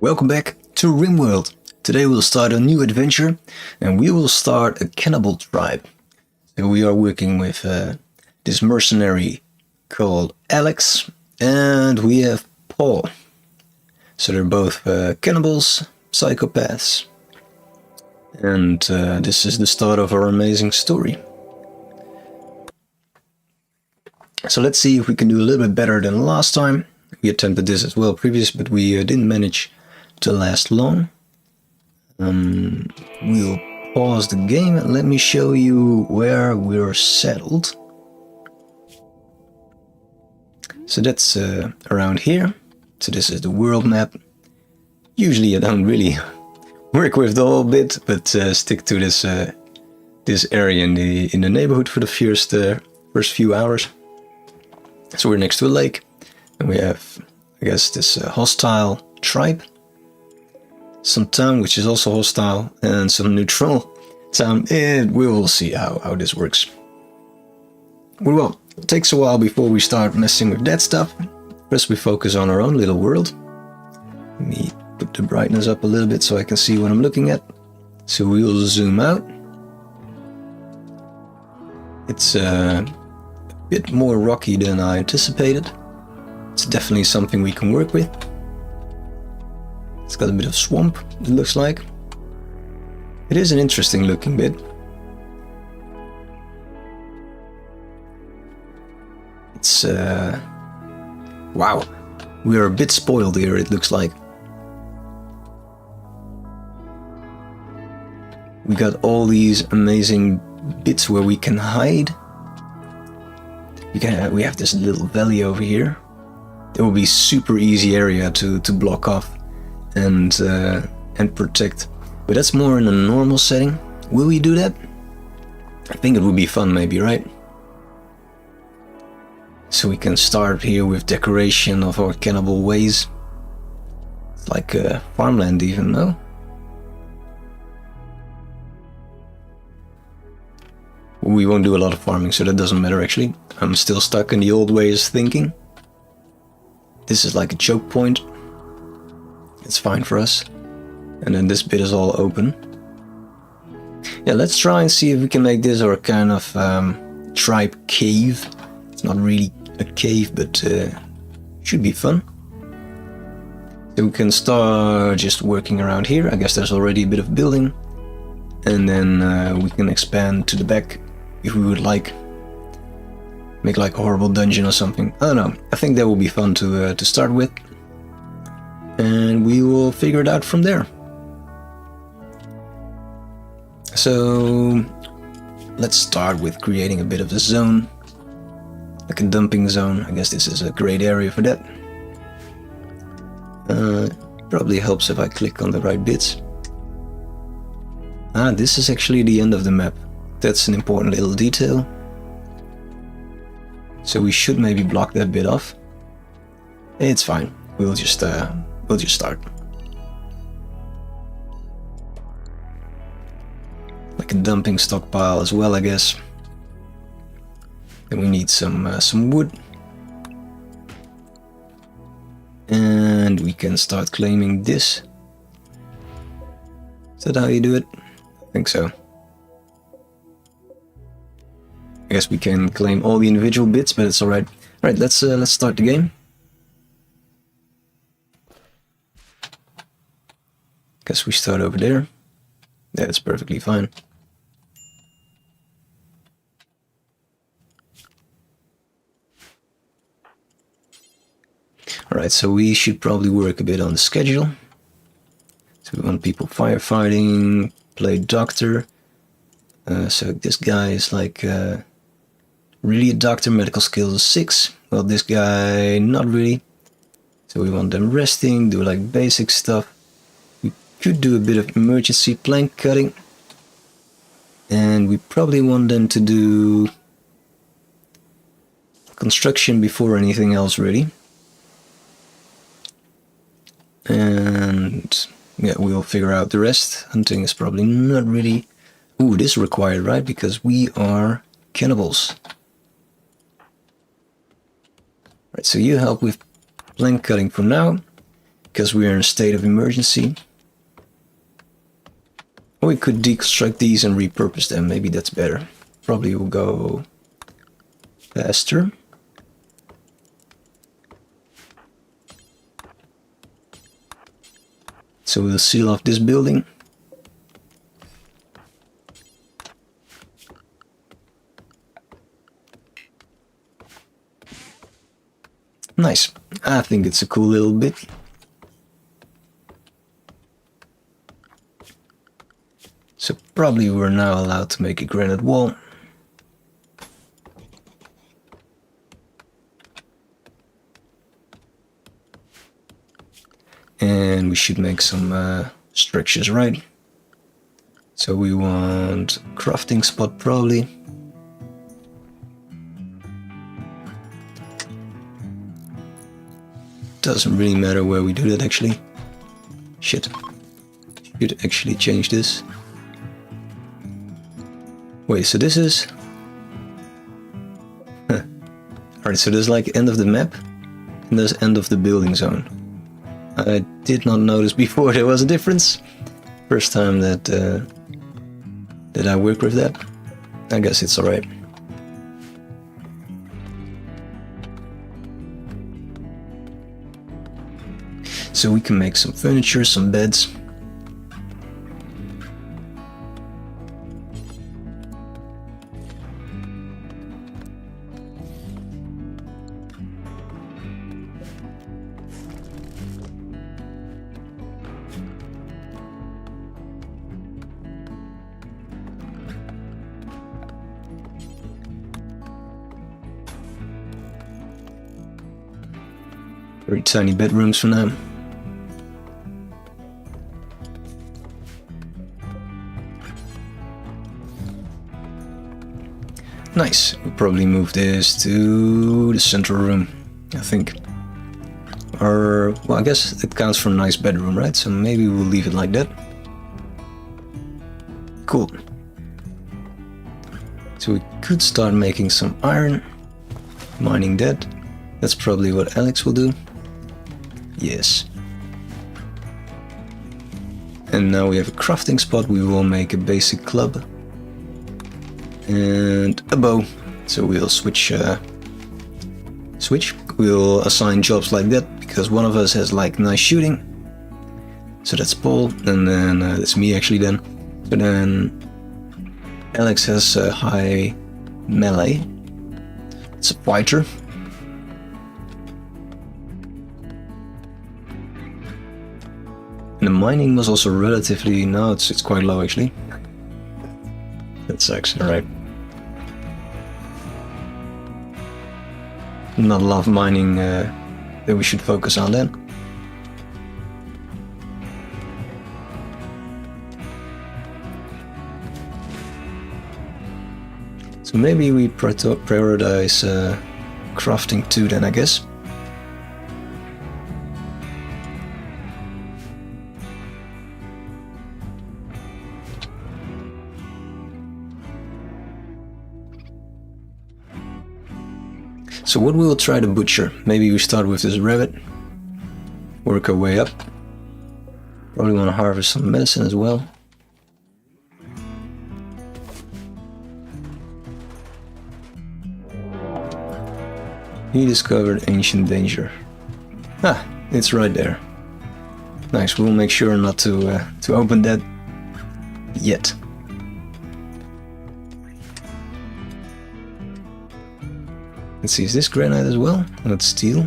Welcome back to RimWorld. Today we'll start a new adventure and we will start a cannibal tribe. So we are working with this mercenary called Alex and we have Paul. So they're both cannibals, psychopaths, and this is the start of our amazing story. So let's see if we can do a little bit better than last time. We attempted this as well previous, but we didn't manage to last long. We'll pause the game and let me show you where we're settled. So that's around here. So this is the world map. Usually I don't really work with the whole bit, but stick to this this area in the neighborhood for the first few hours. So we're next to a lake, and we have, I guess, this hostile tribe. Some town which is also hostile, and some neutral town. And we will see how this works. Well, it takes a while before we start messing with that stuff. First we focus on our own little world. Let me put the brightness up a little bit so I can see what I'm looking at. So we will zoom out. It's a bit more rocky than I anticipated. It's definitely something we can work with. It's got a bit of swamp, it looks like. It is an interesting looking bit. It's wow, we are a bit spoiled here, it looks like. We got all these amazing bits where we can hide. We have this little valley over here. It will be super easy area to block off and protect. But that's more in a normal setting. Will we do that? I think it would be fun maybe, right? So we can start here with decoration of our cannibal ways. It's like a farmland even, no? We won't do a lot of farming, so that doesn't matter actually. I'm still stuck in the old ways thinking. This is like a choke point. It's fine for us. And then this bit is all open. Yeah, let's try and see if we can make this our kind of tribe cave. It's not really a cave, but should be fun. So we can start just working around here. I guess there's already a bit of building. And then we can expand to the back if we would like. Make like a horrible dungeon or something. I don't know. I think that will be fun to start with. And we will figure it out from there. So let's start with creating a bit of a zone. Like a dumping zone. I guess this is a great area for that. Probably helps if I click on the right bits. Ah, this is actually the end of the map. That's an important little detail. So we should maybe block that bit off. It's fine. We'll just start. Like a dumping stockpile as well, I guess. And we need some wood. And we can start claiming this. Is that how you do it? I think so. I guess we can claim all the individual bits, but it's alright. Alright, let's start the game. Guess we start over there. Yeah, that's perfectly fine. Alright, so we should probably work a bit on the schedule. So we want people firefighting, play doctor. So this guy is like really a doctor, medical skills 6. Well, this guy not really. So we want them resting, do like basic stuff. We could do a bit of emergency plank cutting. And we probably want them to do construction before anything else really. And yeah, we'll figure out the rest. Hunting is probably not really... Ooh, this is required, right? Because we are cannibals. Right, so you help with plank cutting for now. because we're in a state of emergency. Or we could deconstruct these and repurpose them. Maybe that's better. Probably will go faster. So we'll seal off this building. Nice. I think it's a cool little bit. So probably we're now allowed to make a granite wall. And we should make some structures, right? So we want crafting spot probably. Doesn't really matter where we do that actually. Shit. Should actually change this. Wait, so this is... Alright, so there's like end of the map and there's end of the building zone. I did not notice before there was a difference. First time that that I work with that. I guess it's alright. So we can make some furniture, some beds. Very tiny bedrooms for now. Nice. We'll probably move this to the central room, I think. Or, well, I guess it counts for a nice bedroom, right? So maybe we'll leave it like that. Cool. So we could start making some iron, mining that. That's probably what Alex will do. Yes. And now we have a crafting spot. We will make a basic club. And a bow. So we'll switch. We'll assign jobs like that because one of us has like nice shooting. So that's Paul, and then that's me actually then. But then Alex has high melee. It's a fighter. And the mining was also relatively, no, it's quite low actually. That sucks, alright. Not a lot of mining that we should focus on then. So maybe we prioritize crafting too then, I guess. So what we will try to butcher, maybe we start with this rabbit, work our way up. Probably want to harvest some medicine as well. He discovered ancient danger. Ah, it's right there. Nice, we'll make sure not to open that yet. Let's see, is this granite as well? That's steel.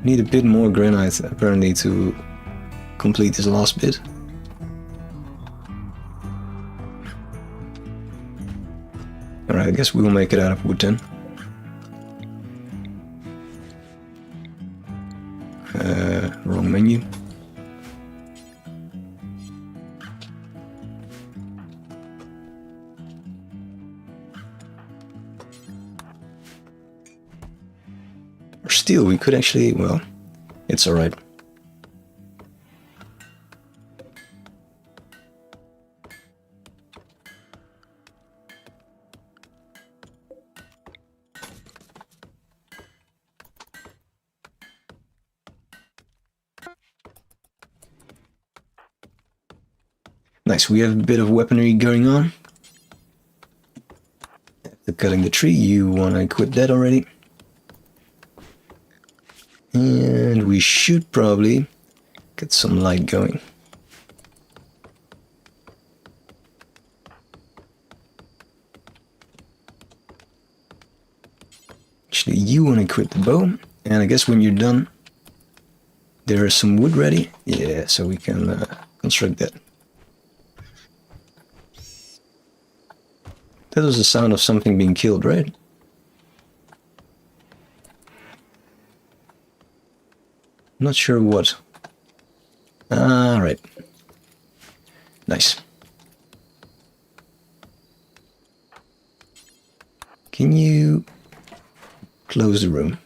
Need a bit more granite apparently to complete this last bit. Alright, I guess we'll make it out of wood then. Wrong menu. Or steel, we could actually, well, it's alright. Nice, we have a bit of weaponry going on. After cutting the tree, you want to equip that already. And we should probably get some light going. Actually, you want to equip the bow, and I guess when you're done, there is some wood ready. Yeah, so we can construct that. That was the sound of something being killed, right? Not sure what. Ah, right. Nice. Can you close the room?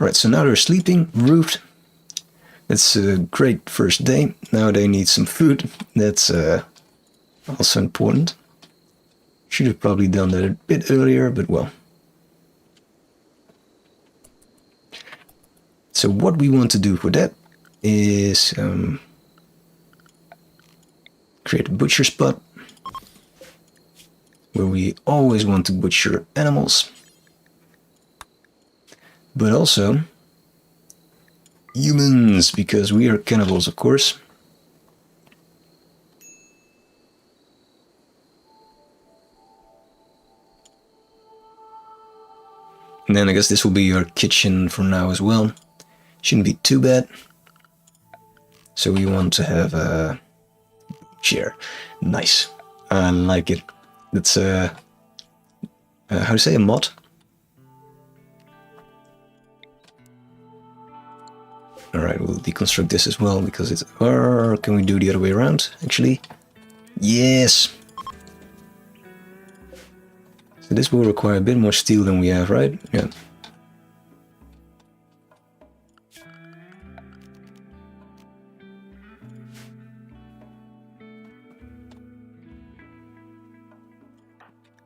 Alright, so now they're sleeping, roofed. That's a great first day. Now they need some food. That's also important. Should have probably done that a bit earlier, but well. So what we want to do for that is create a butcher spot where we always want to butcher animals, but also humans, because we are cannibals, of course. And then I guess this will be our kitchen for now as well. Shouldn't be too bad. So we want to have a chair. Nice. I like it. That's how to say, a mod? Alright, we'll deconstruct this as well because it's... Or can we do the other way around, actually? Yes! So this will require a bit more steel than we have, right? Yeah.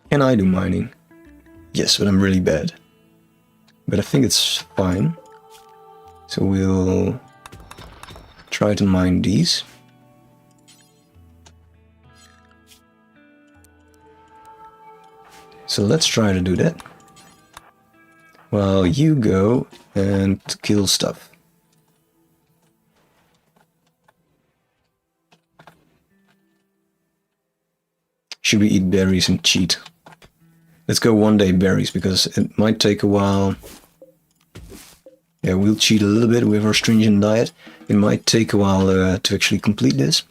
Can I do mining? Yes, but I'm really bad. But I think it's fine. So we'll try to mine these. So let's try to do that. While you go and kill stuff. Should we eat berries and cheat? Let's go one day berries, because it might take a while. Yeah, we'll cheat a little bit with our stringent diet. It might take a while to actually complete this.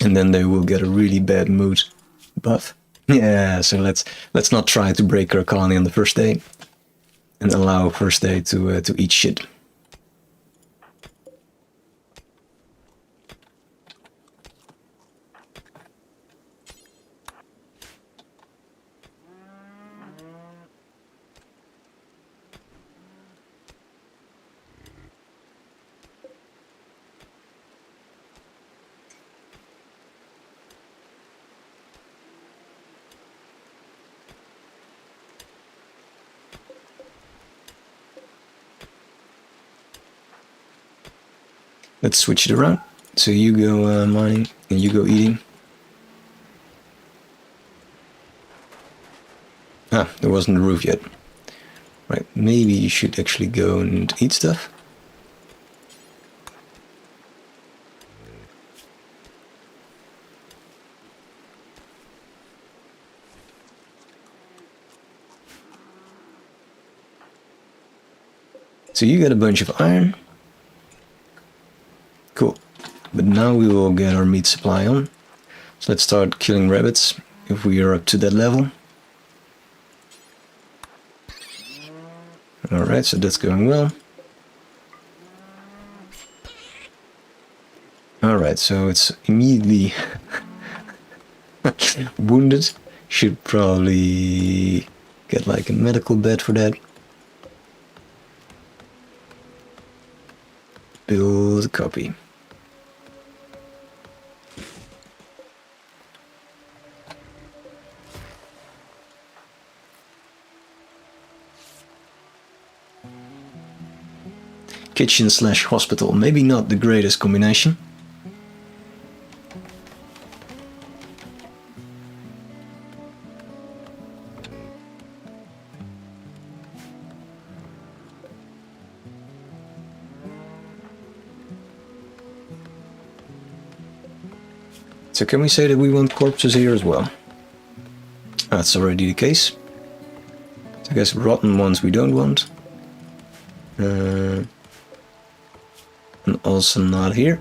And then they will get a really bad mood buff. Yeah, so let's not try to break our colony on the first day. And allow first day to eat shit. Let's switch it around. So you go mining and you go eating. Ah, there wasn't a roof yet. Right, maybe you should actually go and eat stuff. So you got a bunch of iron. Cool. But now we will get our meat supply on. So let's start killing rabbits if we are up to that level. Alright, so that's going well. Alright, so it's immediately wounded. Should probably get like a medical bed for that. Build a copy. Kitchen slash hospital, maybe not the greatest combination. So can we say that we want corpses here as well? That's already the case. So I guess rotten ones we don't want. And also not here.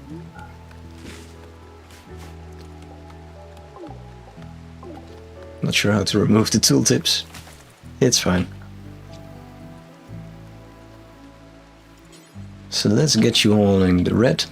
Not sure how to remove the tooltips. It's fine. So let's get you all in the red.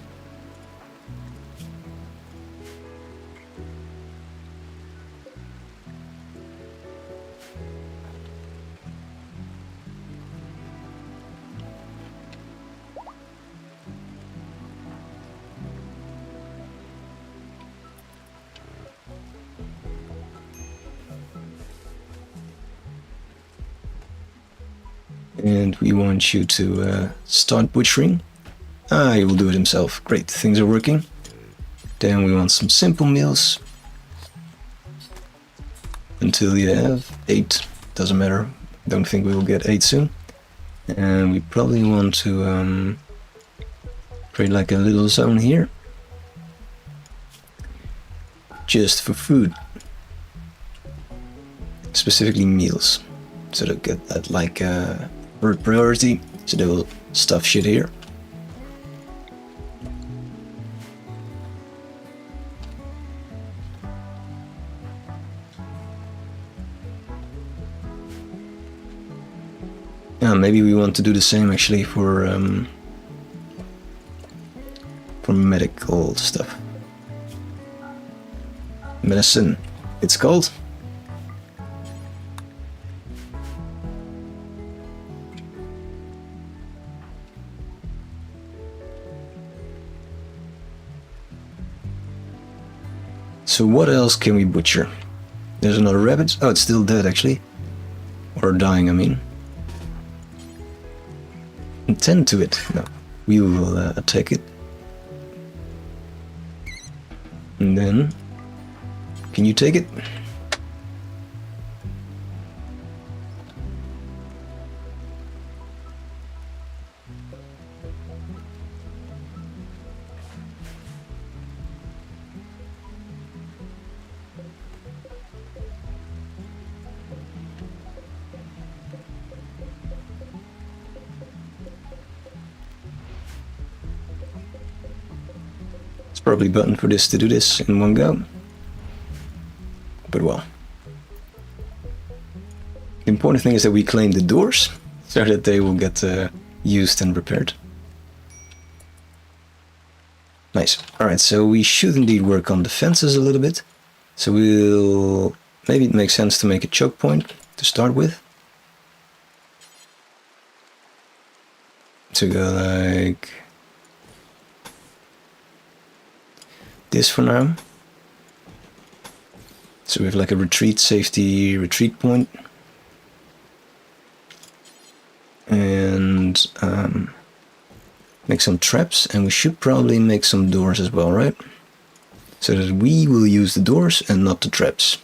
And we want you to start butchering. Ah, he will do it himself. Great, things are working. Then we want some simple meals. Until you have 8. Doesn't matter. Don't think we will get 8 soon. And we probably want to create like a little zone here. Just for food. Specifically meals. So they'll get that like priority. So they will stuff shit here. Yeah, maybe we want to do the same actually for medical stuff. Medicine, it's called. So what else can we butcher? There's another rabbit. Oh, it's still dead actually. Or dying, I mean. Tend to it. No, we will attack it. And then, can you take it? Probably button for this to do this in one go. But well. The important thing is that we claim the doors so that they will get used and repaired. Nice. Alright, so we should indeed work on the fences a little bit. So we'll... maybe it makes sense to make a choke point to start with. So go like... this for now. So we have like a retreat, safety, retreat point. And make some traps, and we should probably make some doors as well, right? So that we will use the doors and not the traps.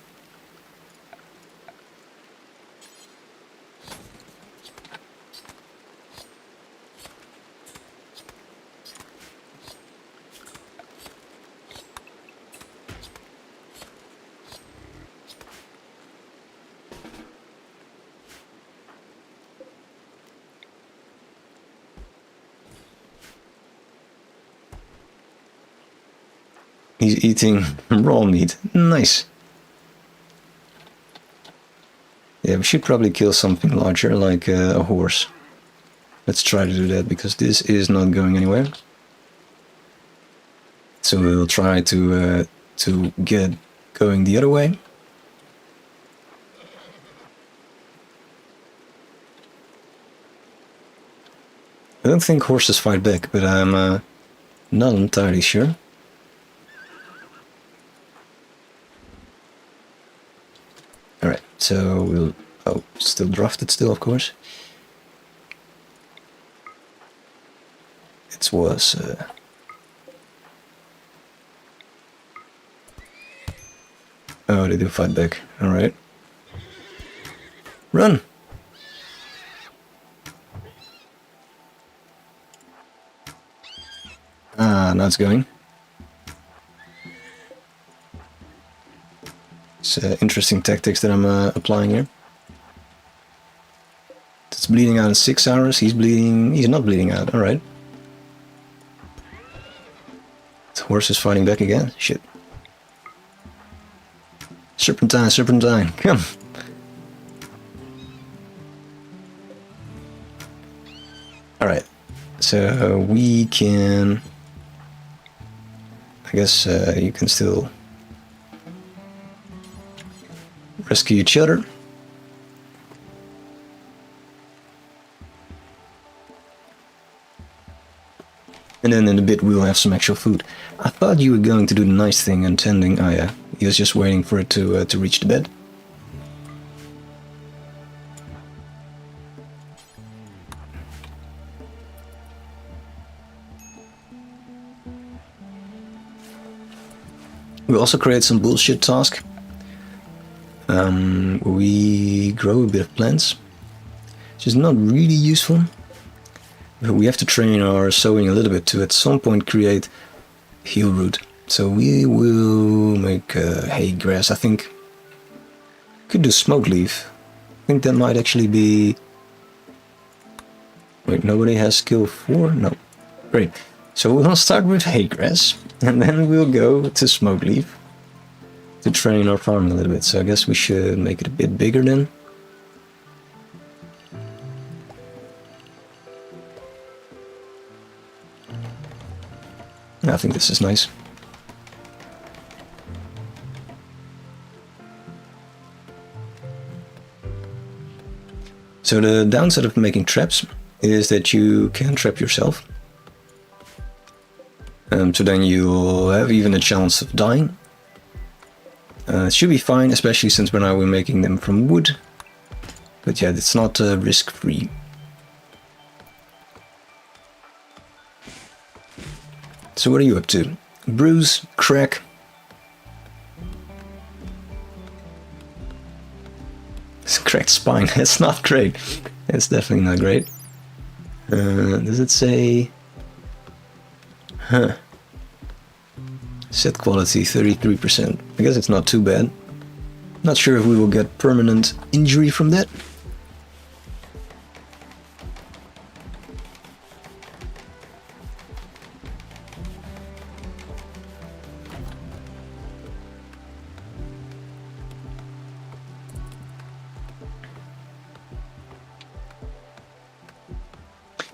He's eating raw meat. Nice. Yeah, we should probably kill something larger, like a horse. Let's try to do that, because this is not going anywhere. So we'll try to get going the other way. I don't think horses fight back, but I'm not entirely sure. Alright, so we'll... oh, still drafted still, of course. It was... oh, they do fight back. Alright. Run! Ah, now it's going. It's interesting tactics that I'm applying here. It's bleeding out in 6 hours. He's bleeding. He's not bleeding out. All right. The horse is fighting back again. Shit. Serpentine, serpentine, come. All right. So we can. I guess you can still rescue each other. And then in a bit we'll have some actual food. I thought you were going to do the nice thing and tending. Oh yeah, he was just waiting for it to reach the bed. We also create some bullshit task. We grow a bit of plants, which is not really useful. We have to train our sowing a little bit to at some point create heel root. So we will make hay grass, I think. Could do smoke leaf. I think that might actually be... Wait, nobody has skill 4? No. Great. So we'll start with hay grass, and then we'll go to smoke leaf to train our farm a little bit. So I guess we should make it a bit bigger then. I think this is nice. So the downside of making traps is that you can trap yourself. So then you'll have even a chance of dying. It should be fine, especially since we're making them from wood. But yeah, it's not risk-free. So what are you up to? Bruise, crack. It's a cracked spine. That's not great. It's definitely not great. Does it say? Huh. Set quality 33%. I guess it's not too bad. Not sure if we will get permanent injury from that.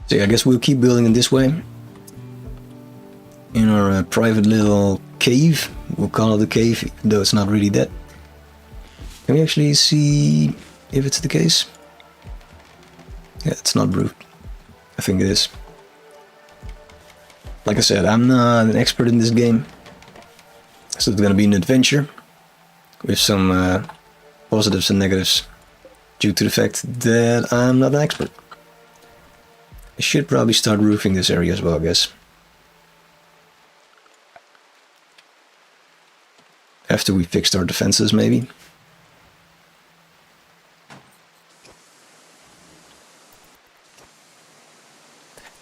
So yeah, I guess we'll keep building in this way. In our private little cave. We'll call it a cave, even though it's not really that. Can we actually see if it's the case? Yeah, it's not brewed. I think it is. Like I said, I'm not an expert in this game. So it's gonna be an adventure. With some positives and negatives. Due to the fact that I'm not an expert. I should probably start roofing this area as well, I guess. After we fixed our defenses, maybe.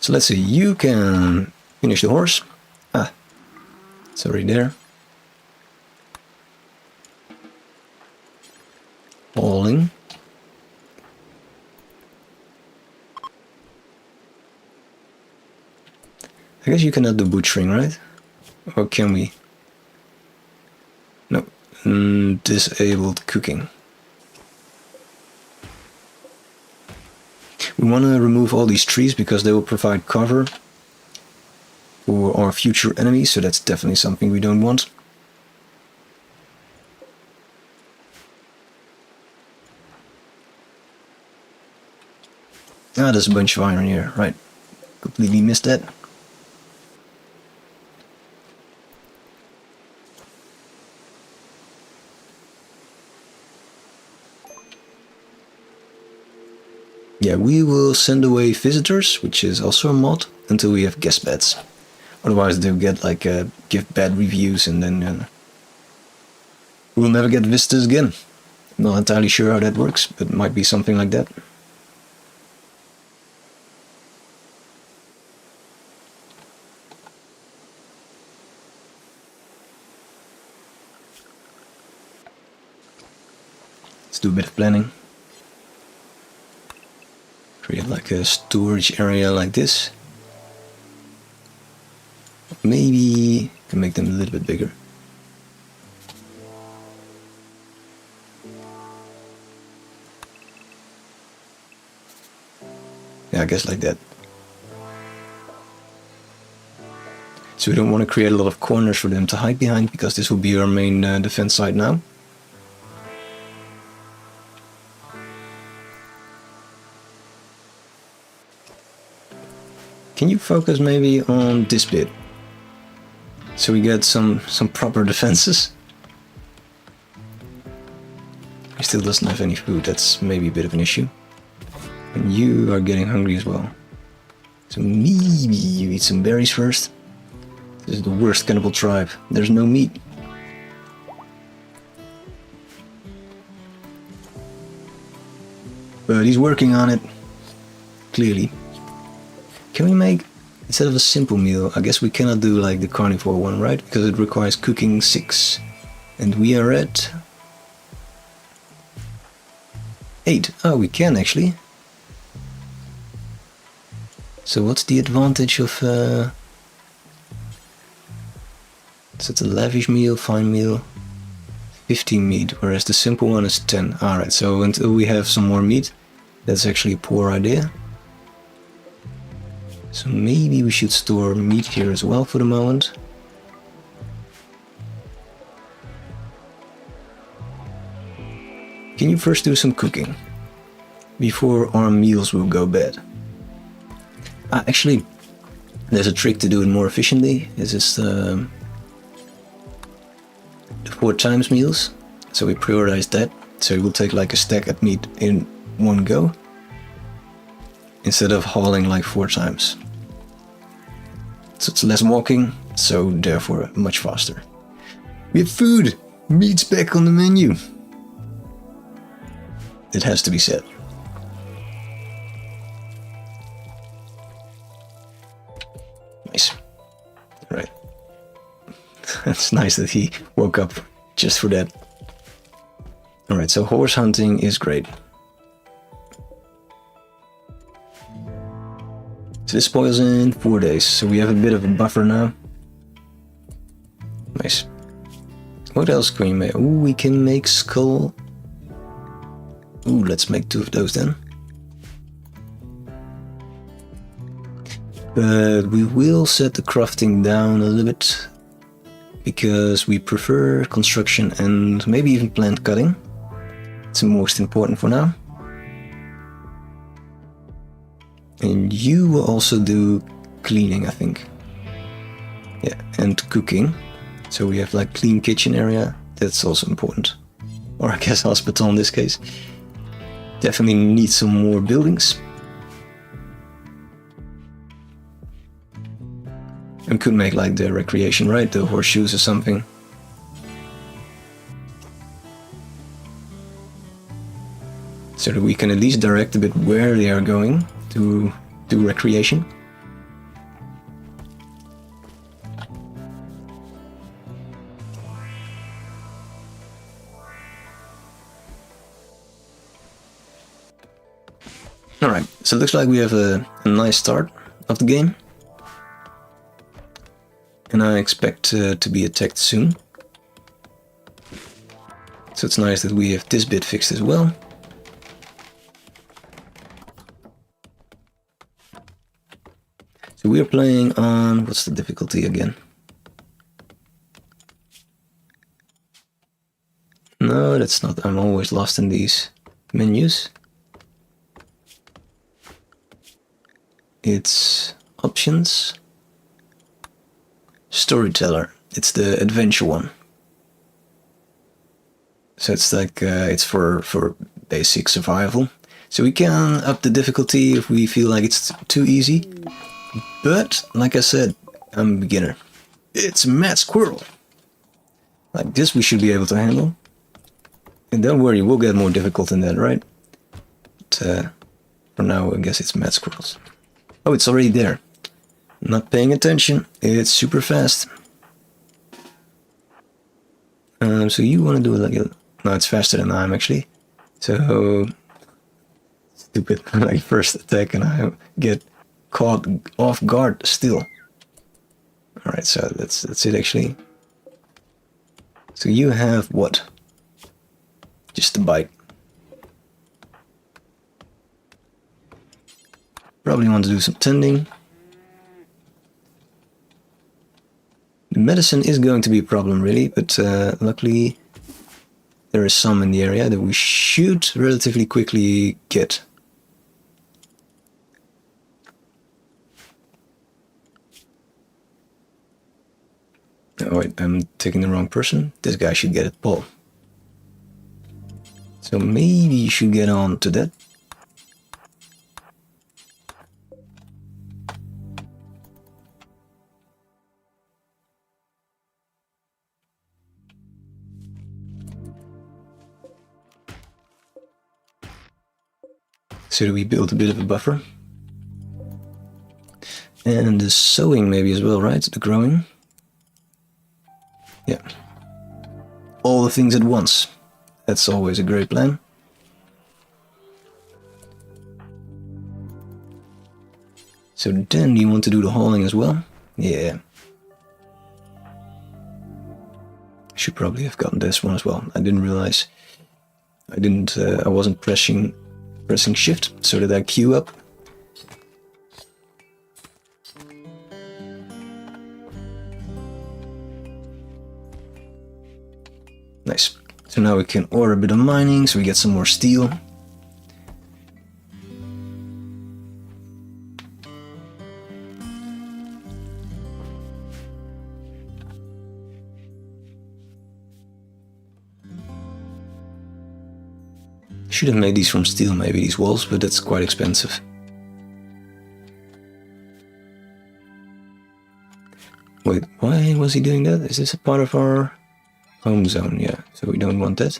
So let's see, you can finish the horse. Ah, it's already there. Hauling. I guess you cannot do butchering, right? Or can we? No. Disabled cooking. We want to remove all these trees because they will provide cover for our future enemies, so that's definitely something we don't want. Ah, there's a bunch of iron here, right. Completely missed that. Yeah, we will send away visitors, which is also a mod, until we have guest beds. Otherwise they'll get like give bad reviews and then we'll never get visitors again. Not entirely sure how that works, but it might be something like that. Let's do a bit of planning. Create like a storage area like this. Maybe can make them a little bit bigger. Yeah, I guess like that. So we don't want to create a lot of corners for them to hide behind, because this will be our main defense site now. Can you focus maybe on this bit? So we get some proper defenses. He still doesn't have any food, that's maybe a bit of an issue. And you are getting hungry as well. So maybe you eat some berries first. This is the worst cannibal tribe. There's no meat. But he's working on it. Clearly. Can we make, instead of a simple meal, I guess we cannot do like the carnivore one, right? Because it requires cooking 6. And we are at 8. Oh, we can actually. So what's the advantage of... So it's a lavish meal, fine meal, 15 meat, whereas the simple one is 10. Alright, so until we have some more meat, that's actually a poor idea. So maybe we should store meat here as well for the moment. Can you first do some cooking before our meals will go bad? Actually, there's a trick to do it more efficiently. This is the 4 times meals. So we prioritize that. So it will take like a stack of meat in one go, instead of hauling like 4 times. So it's less walking, so therefore much faster. We have food! Meat's back on the menu! It has to be said. Nice. Right. It's nice that he woke up just for that. Alright, so horse hunting is great. So this spoils in 4 days, so we have a bit of a buffer now. Nice. What else can we make? Ooh, we can make skull. Ooh, let's make 2 of those then. But we will set the crafting down a little bit, because we prefer construction and maybe even plant cutting. It's the most important for now. And you will also do cleaning, I think. Yeah, and cooking. So we have like clean kitchen area. That's also important. Or I guess hospital in this case. Definitely need some more buildings. And could make like the recreation, right? The horseshoes or something. So that we can at least direct a bit where they are going to do recreation. Alright, so it looks like we have a nice start of the game. And I expect to be attacked soon. So it's nice that we have this bit fixed as well. So we are playing on, what's the difficulty again? No, that's not, I'm always lost in these menus. It's options. Storyteller. It's the adventure one. So it's like, it's for basic survival. So we can up the difficulty if we feel like it's too easy. But, like I said, I'm a beginner. It's a mad squirrel. Like this we should be able to handle. And don't worry, we'll get more difficult than that, right? But, for now, I guess it's mad squirrels. Oh, it's already there. Not paying attention. It's super fast. So you want to do it like a... No, it's faster than I am, actually. So stupid, like first attack and I get caught off guard still. Alright, so that's it actually. So you have what? Just a bite. Probably want to do some tending. The medicine is going to be a problem really, but luckily there is some in the area that we should relatively quickly get. Oh wait, I'm taking the wrong person. This guy should get it, Paul. So maybe you should get on to that. So do we build a bit of a buffer? And the sowing maybe as well, right? The growing. Yeah. All the things at once. That's always a great plan. So then you want to do the hauling as well? Yeah. Should probably have gotten this one as well. I didn't realize. I wasn't pressing shift so that I queue up. Nice. So now we can order a bit of mining so we get some more steel. Should have made these from steel, maybe these walls, but that's quite expensive. Wait, why was he doing that? Is this a part of our home zone? Yeah, so we don't want that.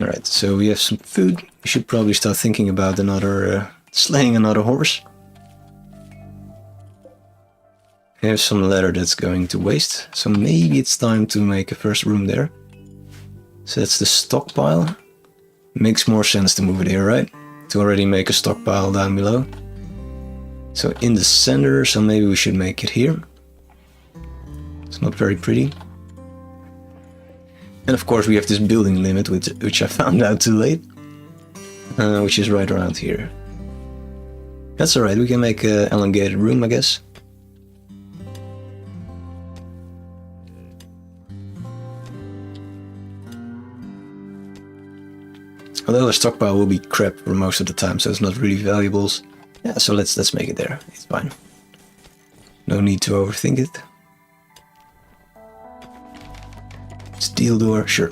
Alright, so we have some food. We should probably start thinking about slaying another horse. Here's some leather that's going to waste, so maybe it's time to make a first room there. So that's the stockpile. Makes more sense to move it here, right? To already make a stockpile down below. So in the center, so maybe we should make it here. It's not very pretty. And of course we have this building limit, which I found out too late. Which is right around here. That's alright, we can make an elongated room, I guess. Although a stockpile will be crap for most of the time, so it's not really valuables. Yeah, so let's make it there. It's fine. No need to overthink it. Steel door, sure.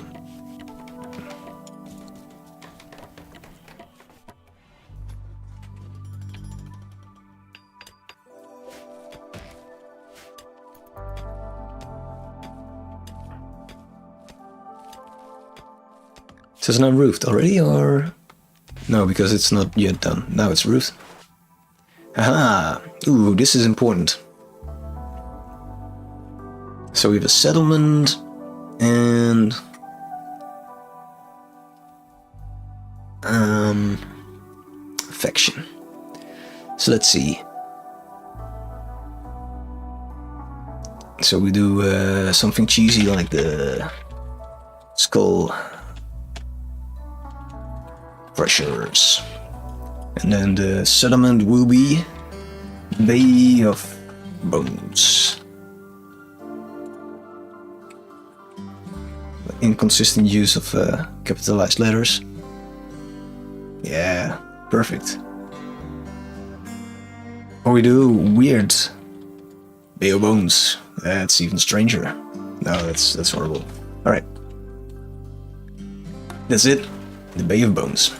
So it's not roofed already, or? No, because it's not yet done. Now it's roofed. Aha! Ooh, this is important. So we have a settlement and faction. So let's see. So we do something cheesy like the skull pressures, and then the settlement will be Bay of Bones. Inconsistent use of capitalized letters. Yeah, perfect. Or we do weird Bay of Bones. That's even stranger. No, that's horrible. All right, that's it. The Bay of Bones.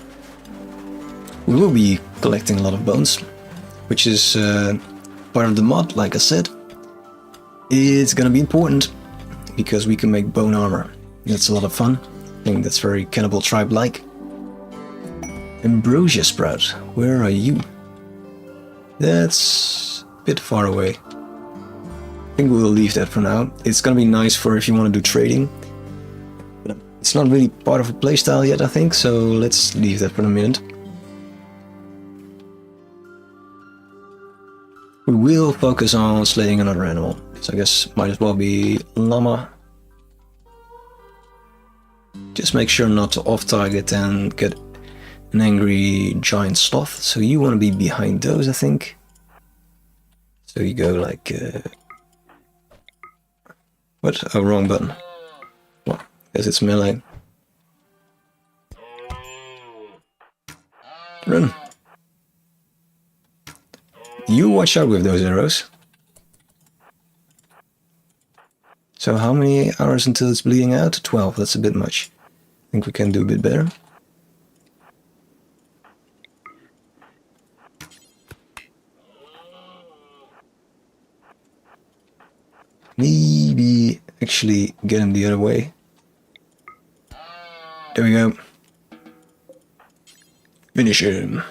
We will be collecting a lot of bones, which is part of the mod, like I said. It's gonna be important because we can make bone armor. That's a lot of fun. I think that's very Cannibal tribe-like. Ambrosia Sprout, where are you? That's a bit far away. I think we'll leave that for now. It's gonna be nice for if you want to do trading. But it's not really part of a playstyle yet, I think, so let's leave that for a minute. We will focus on slaying another animal. So I guess might as well be llama. Just make sure not to off-target and get an angry giant sloth. So you want to be behind those, I think. So you go like... What? Oh, wrong button. Well, guess it's melee. Run. You watch out with those arrows. So how many hours until it's bleeding out? 12, that's a bit much. I think we can do a bit better. Maybe actually get him the other way. There we go. Finish him.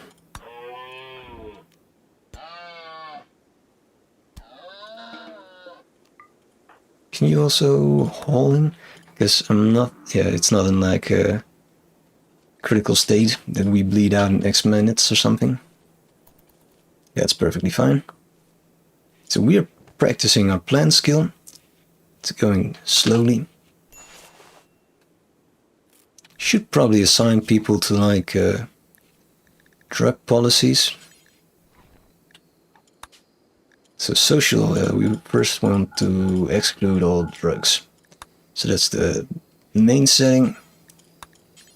Can you also haul him? Because I'm not... Yeah, it's not in like a critical state that we bleed out in X minutes or something. That's perfectly fine. So we are practicing our plant skill. It's going slowly. Should probably assign people to like drug policies. So social, we first want to exclude all drugs. So that's the main setting.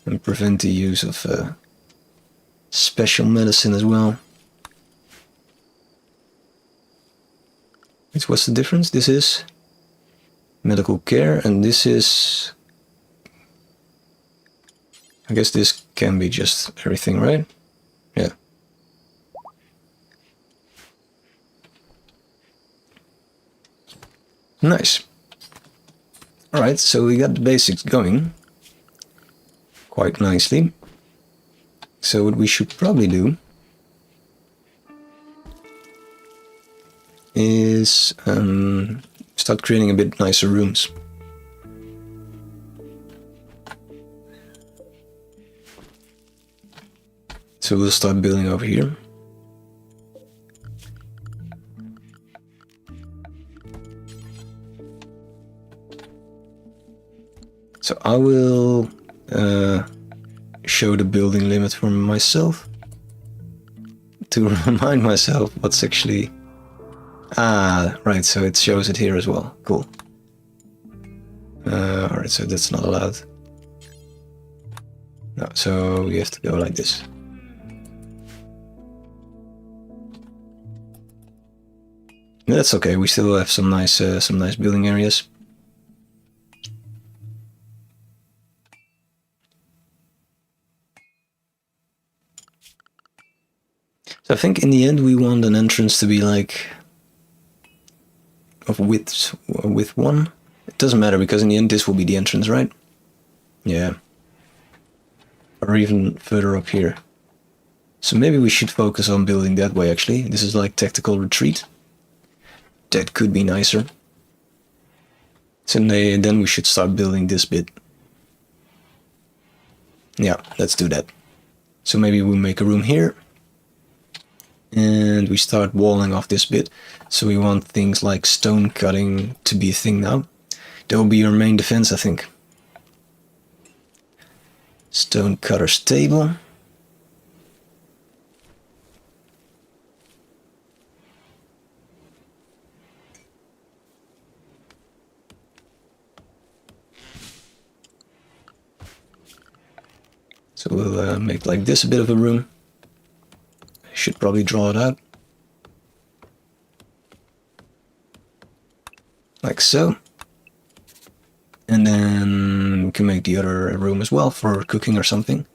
And prevent the use of special medicine as well. What's the difference? This is medical care and this is... I guess this can be just everything, right? Yeah. Nice. Alright, so we got the basics going quite nicely. So what we should probably do is start creating a bit nicer rooms. So we'll start building over here. So I will show the building limit for myself to remind myself what's actually... Ah, right, so it shows it here as well. Cool. Alright, so that's not allowed. No, so we have to go like this. That's okay, we still have some nice building areas. So I think in the end we want an entrance to be like of width 1. It doesn't matter because in the end this will be the entrance, right? Yeah. Or even further up here. So maybe we should focus on building that way actually. This is like tactical retreat. That could be nicer. So then we should start building this bit. Yeah, let's do that. So maybe we make a room here. And we start walling off this bit. So we want things like stone cutting to be a thing now. That will be your main defense, I think. Stone cutter's table. So we'll make like this a bit of a room. Should probably draw it out. Like so. And then we can make the other room as well for cooking or something.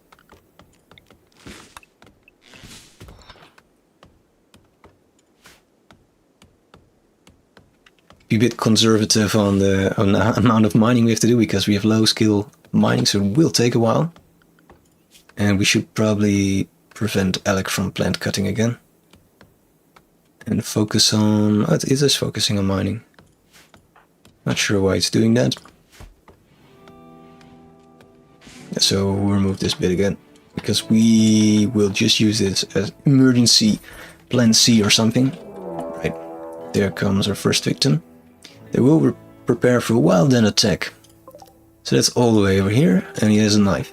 Be a bit conservative on the amount of mining we have to do because we have low skill mining, so it will take a while. And we should probably prevent Alec from plant cutting again. and focus on... Oh, it is focusing on mining. Not sure why it's doing that. So we'll remove this bit again, because we will just use this as emergency plan C or something. Right, there comes our first victim. They will prepare for a while, then attack. So that's all the way over here, and he has a knife.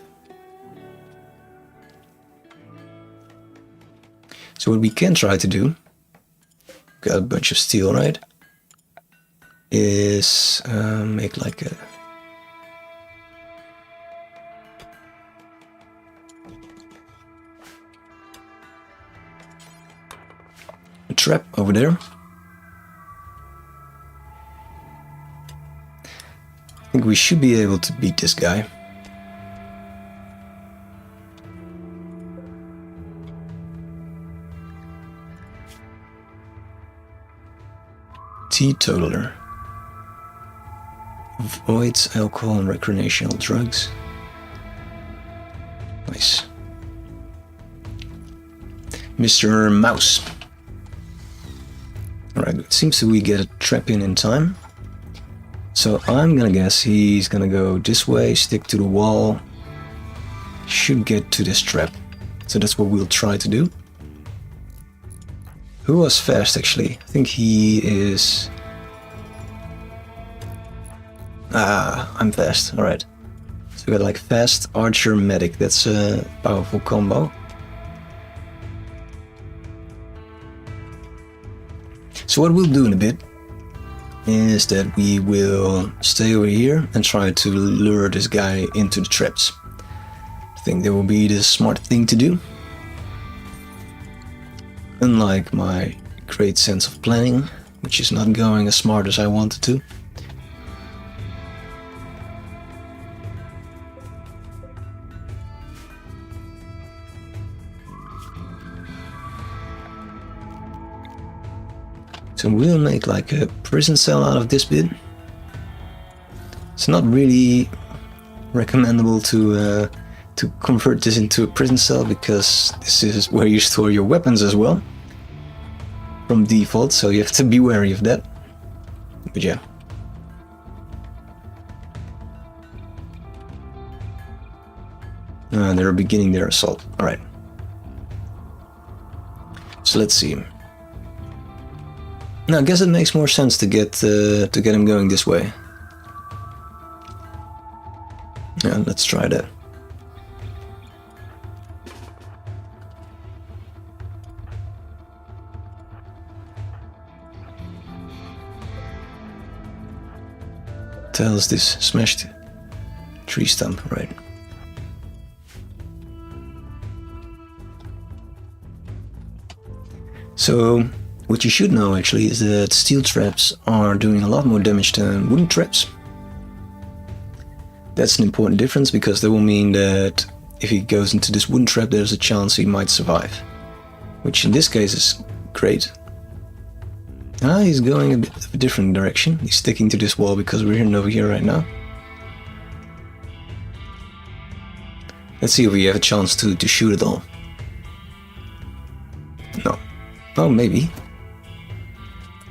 So what we can try to do, got a bunch of steel, right, is make like a trap over there. I think we should be able to beat this guy. Teetotaler. Avoids alcohol and recreational drugs. Nice. Mr. Mouse. Alright, it seems that we get a trap in time. So I'm gonna guess he's gonna go this way, stick to the wall. Should get to this trap. So that's what we'll try to do. Who was fast actually? I think he is... Ah, I'm fast, alright. So we got like fast, archer, medic. That's a powerful combo. So what we'll do in a bit is that we will stay over here and try to lure this guy into the traps. I think that will be the smart thing to do. Unlike my great sense of planning, which is not going as smart as I wanted to. So we'll make like a prison cell out of this bit. It's not really recommendable to convert this into a prison cell, because this is where you store your weapons as well from default, so you have to be wary of that. But yeah. They're beginning their assault. Alright. So let's see. Now I guess it makes more sense to get him going this way. Yeah, let's try that. Tells this smashed tree stump, right? So what you should know actually is that steel traps are doing a lot more damage than wooden traps. That's an important difference, because that will mean that if he goes into this wooden trap, there's a chance he might survive, which in this case is great. He's going a bit of a different direction. He's sticking to this wall because we're in over here right now. Let's see if we have a chance to shoot it all. No. Oh, maybe.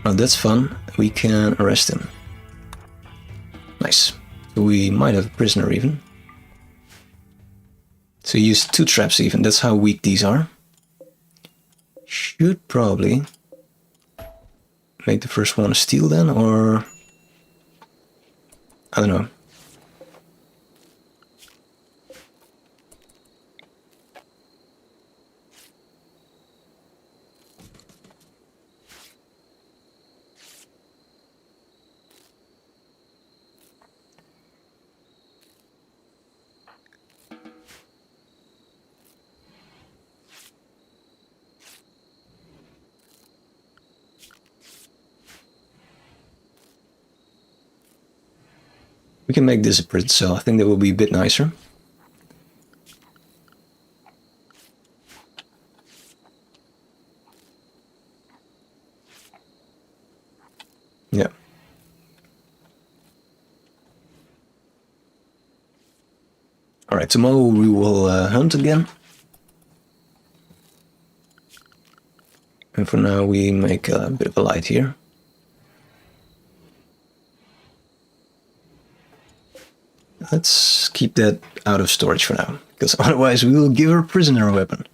Oh, that's fun. We can arrest him. Nice. So we might have a prisoner even. So use 2 traps even. That's how weak these are. Should probably make the first one a steel then, or... I don't know. We can make this a prison cell. I think that will be a bit nicer. Yeah. Alright, tomorrow we will hunt again. And for now we make a bit of a light here. Let's keep that out of storage for now, because otherwise we will give our prisoner a weapon.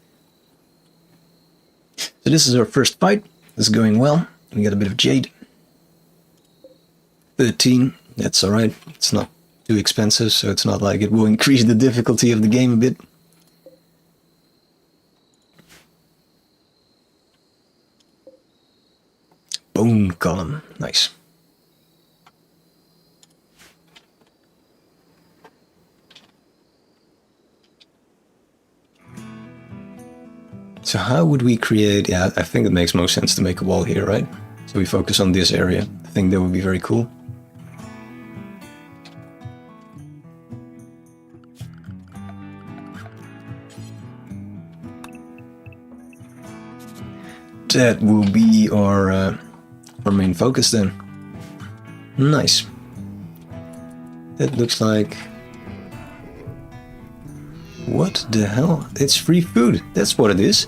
So this is our first fight. It's going well. We got a bit of jade. 13, that's alright. It's not too expensive, so it's not like it will increase the difficulty of the game a bit. Bone column, nice. So how would we create, yeah, I think it makes most sense to make a wall here, right? So we focus on this area. I think that would be very cool. That will be our main focus then. Nice. That looks like... What the hell? It's free food. That's what it is.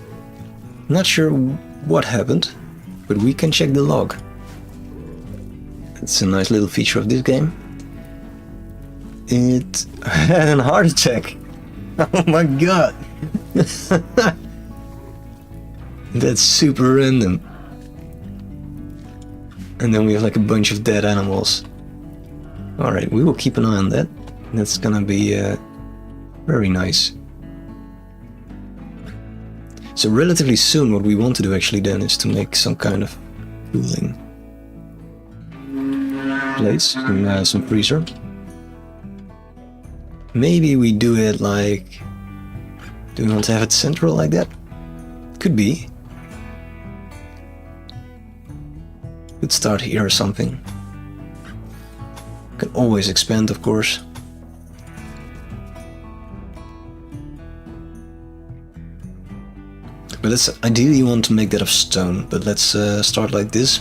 Not sure what happened, but we can check the log. It's a nice little feature of this game. It had a heart attack. Oh my god. That's super random. And then we have like a bunch of dead animals. Alright, we will keep an eye on that. That's gonna be very nice. So relatively soon what we want to do actually then is to make some kind of cooling place, some freezer. Maybe we do it like... Do we want to have it central like that? Could be. Could start here or something. Can always expand, of course. But let's ideally want to make that of stone, but let's start like this.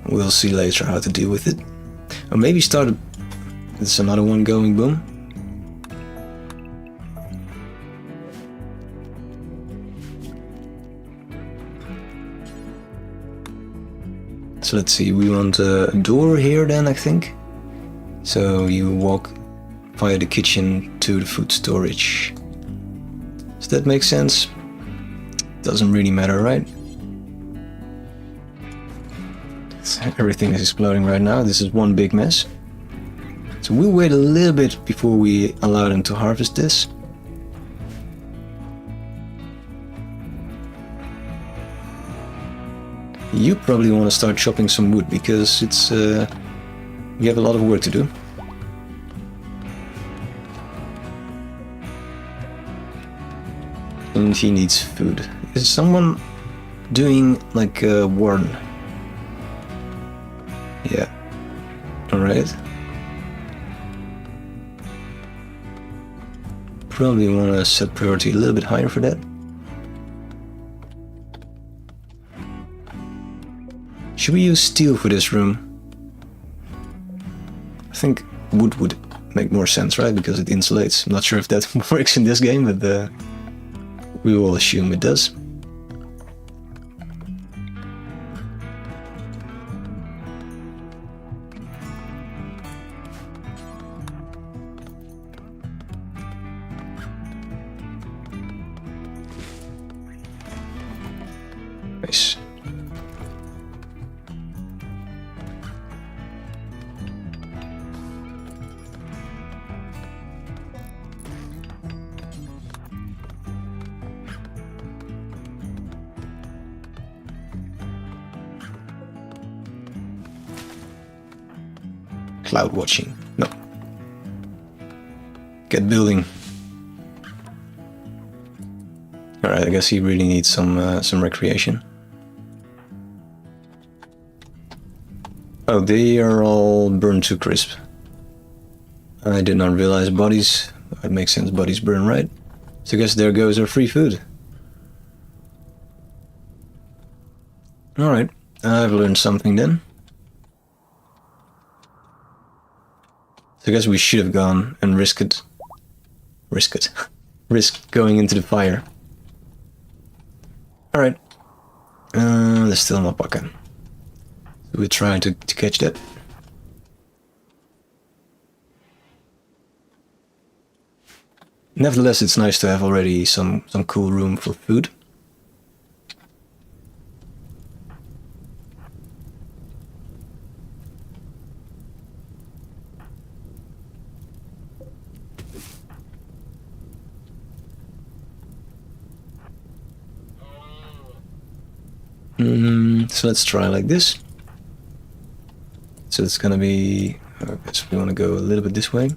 We'll see later how to deal with it. Or maybe start... There's another one going, boom. So let's see, we want a door here then, I think. So you walk via the kitchen to the food storage. Does that make sense? Doesn't really matter, right? Everything is exploding right now. This is one big mess. So we'll wait a little bit before we allow them to harvest this. You probably want to start chopping some wood because it's we have a lot of work to do. And he needs food. Is someone doing like a warren? Yeah. Alright. Probably want to set priority a little bit higher for that. Should we use steel for this room? I think wood would make more sense, right? Because it insulates. I'm not sure if that works in this game, but we will assume it does. Nice. Cloud watching. No. Get building. Alright, I guess he really needs some recreation. Oh, they are all burned to crisp. I did not realize bodies. It makes sense, bodies burn, right? So I guess there goes our free food. Alright, I've learned something then. So I guess we should have gone and risked going into the fire. Alright. There's still an alpaca. So we're trying to catch that. Nevertheless, it's nice to have already some cool room for food. So let's try like this. So it's gonna be, I guess we want to go a little bit this way.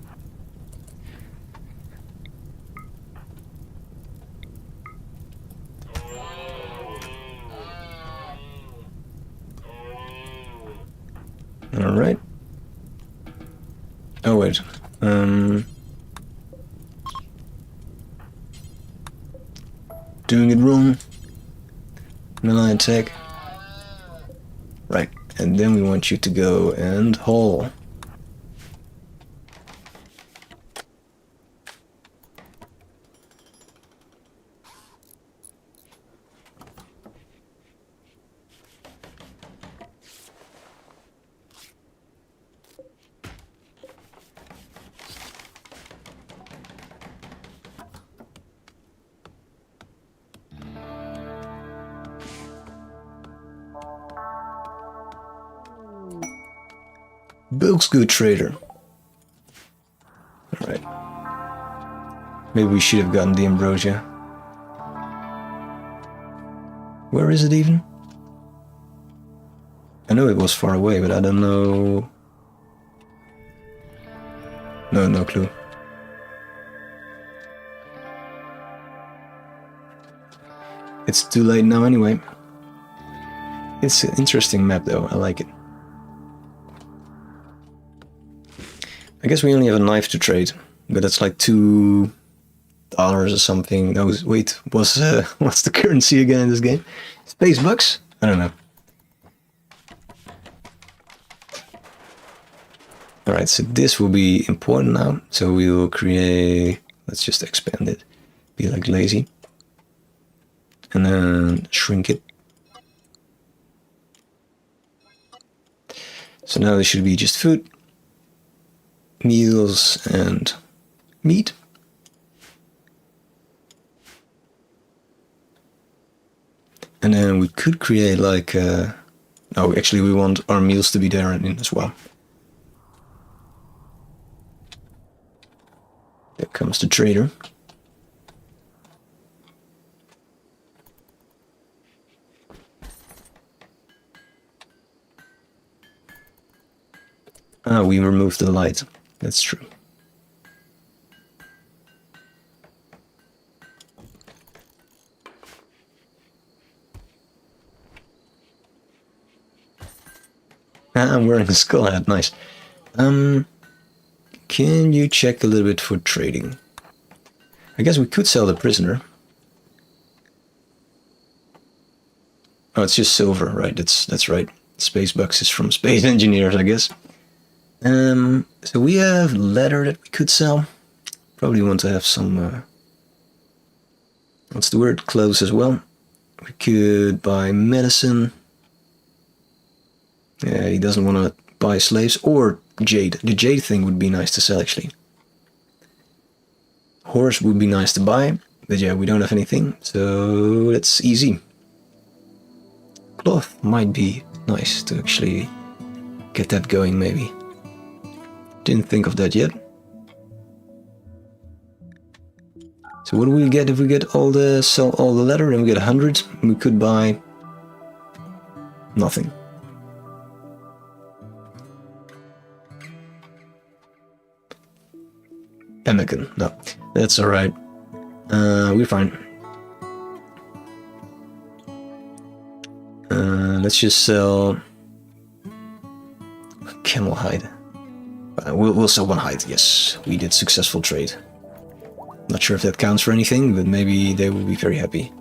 All right. Oh wait. Doing it wrong. Melee attack. Right, and then we want you to go and haul. Bilk's good trader. Alright. Maybe we should have gotten the ambrosia. Where is it even? I know it was far away, but I don't know. No clue. It's too late now anyway. It's an interesting map though, I like it. I guess we only have a knife to trade, but that's like $2 or something. No, wait, what's the currency again in this game? Space bucks? I don't know. Alright, so this will be important now. So we will create, let's just expand it, be like lazy. And then shrink it. So now there should be just food, meals, and meat. And then we could create like, no, actually we want our meals to be there in as well. There comes the trader. Ah, we removed the light. That's true. Ah, I'm wearing a skull hat. Nice. Can you check a little bit for trading? I guess we could sell the prisoner. Oh, it's just silver, right? That's right. Space bucks is from Space Engineers, I guess. So we have leather that we could sell. Probably want to have some, what's the word? Clothes as well. We could buy medicine. Yeah, he doesn't want to buy slaves or jade. The jade thing would be nice to sell, actually. Horse would be nice to buy, but yeah, we don't have anything, so it's easy. Cloth might be nice to actually get that going, maybe. Didn't think of that yet. So what do we get if we get sell all the leather? Then we get 100. We could buy nothing. Pemmican. No, that's all right. We're fine. Let's just sell camel hide. We'll sell one hide. Yes, we did successful trade. Not sure if that counts for anything, but maybe they will be very happy.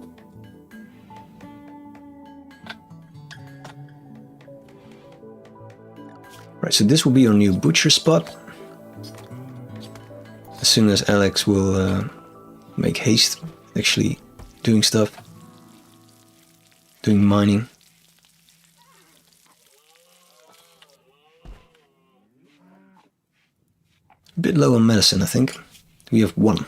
Right, so this will be our new butcher spot. As soon as Alex will make haste, actually doing stuff. doing mining. A bit low on medicine, I think. We have 1.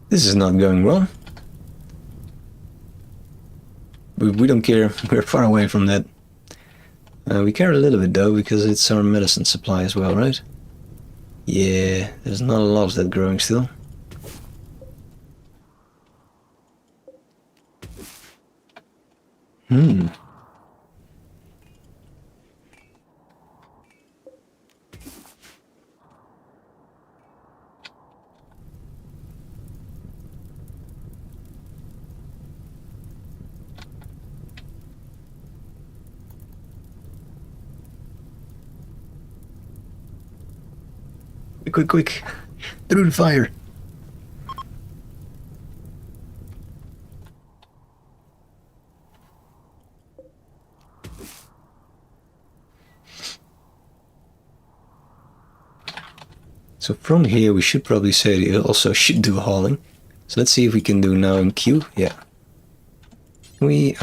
This is not going well. But we don't care, we're far away from that. We care a little bit though, because it's our medicine supply as well, right? Yeah, there's not a lot of that growing still. Quick, quick! Through the fire! So from here we should probably say it also should do hauling. So let's see if we can do now in queue. Yeah. We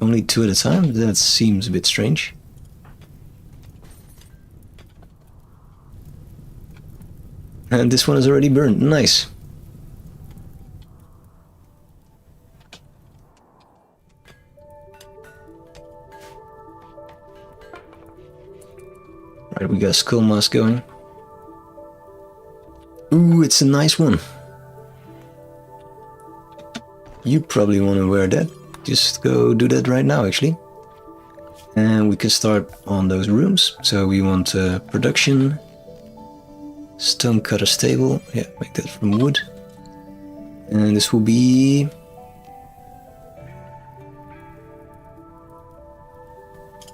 only 2 at a time? That seems a bit strange. And this one is already burned. Nice. Right, we got a skull mask going. Ooh, it's a nice one. You probably want to wear that. Just go do that right now, actually. And we can start on those rooms. So we want production, stone cutter stable. Yeah, make that from wood. And this will be...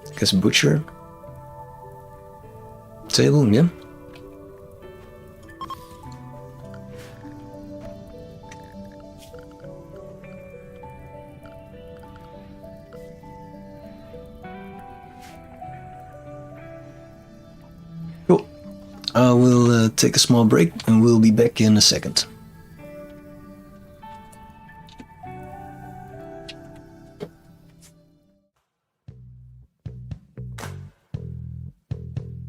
I guess butcher. Table, yeah. Cool. I will take a small break and we'll be back in a second.